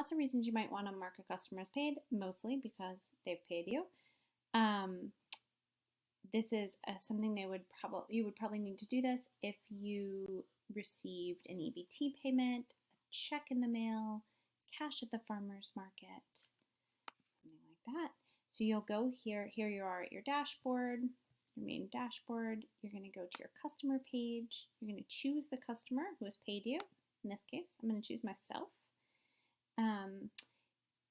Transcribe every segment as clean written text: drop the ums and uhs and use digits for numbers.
lots of reasons you might want to mark a customer as paid, mostly because they've paid you. This is something you would probably need to do this if you received an EBT payment, a check in the mail, cash at the farmer's market, something like that. So you'll go here you are at your dashboard, your main dashboard. You're going to go to your customer page. You're going to choose the customer who has paid you. In this case, I'm going to choose myself.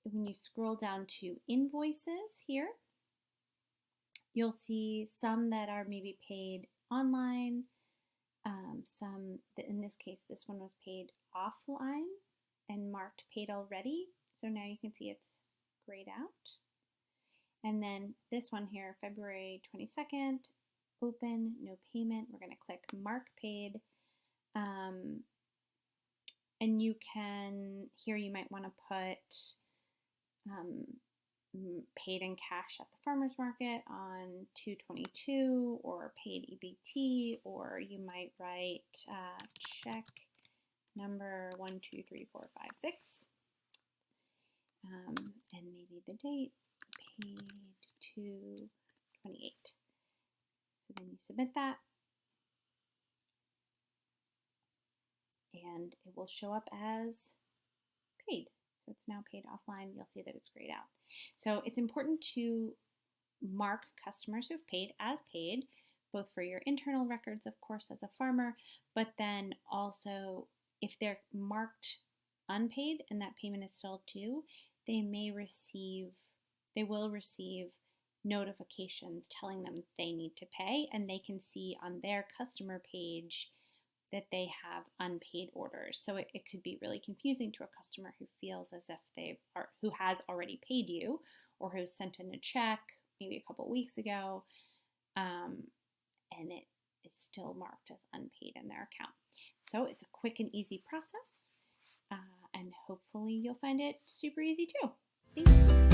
When you scroll down to invoices here, you'll see some that are maybe paid online, some that in this case, this one was paid offline and marked paid already. So now you can see it's grayed out. And then this one here, February 22nd, open, no payment. We're going to click mark paid. And you can, here you might want to put paid in cash at the farmer's market on 2/22, or paid EBT, or you might write check number 123456, and maybe the date, paid 2/28. So then you submit that, and it will show up as paid. So it's now paid offline. You'll see that it's grayed out. So it's important to mark customers who've paid as paid, both for your internal records, of course, as a farmer, but then also if they're marked unpaid and that payment is still due, they will receive notifications telling them they need to pay, and they can see on their customer page that they have unpaid orders. So it could be really confusing to a customer who feels as if who has already paid you, or who sent in a check maybe a couple weeks ago, and it is still marked as unpaid in their account. So it's a quick and easy process, and hopefully you'll find it super easy too. Thanks.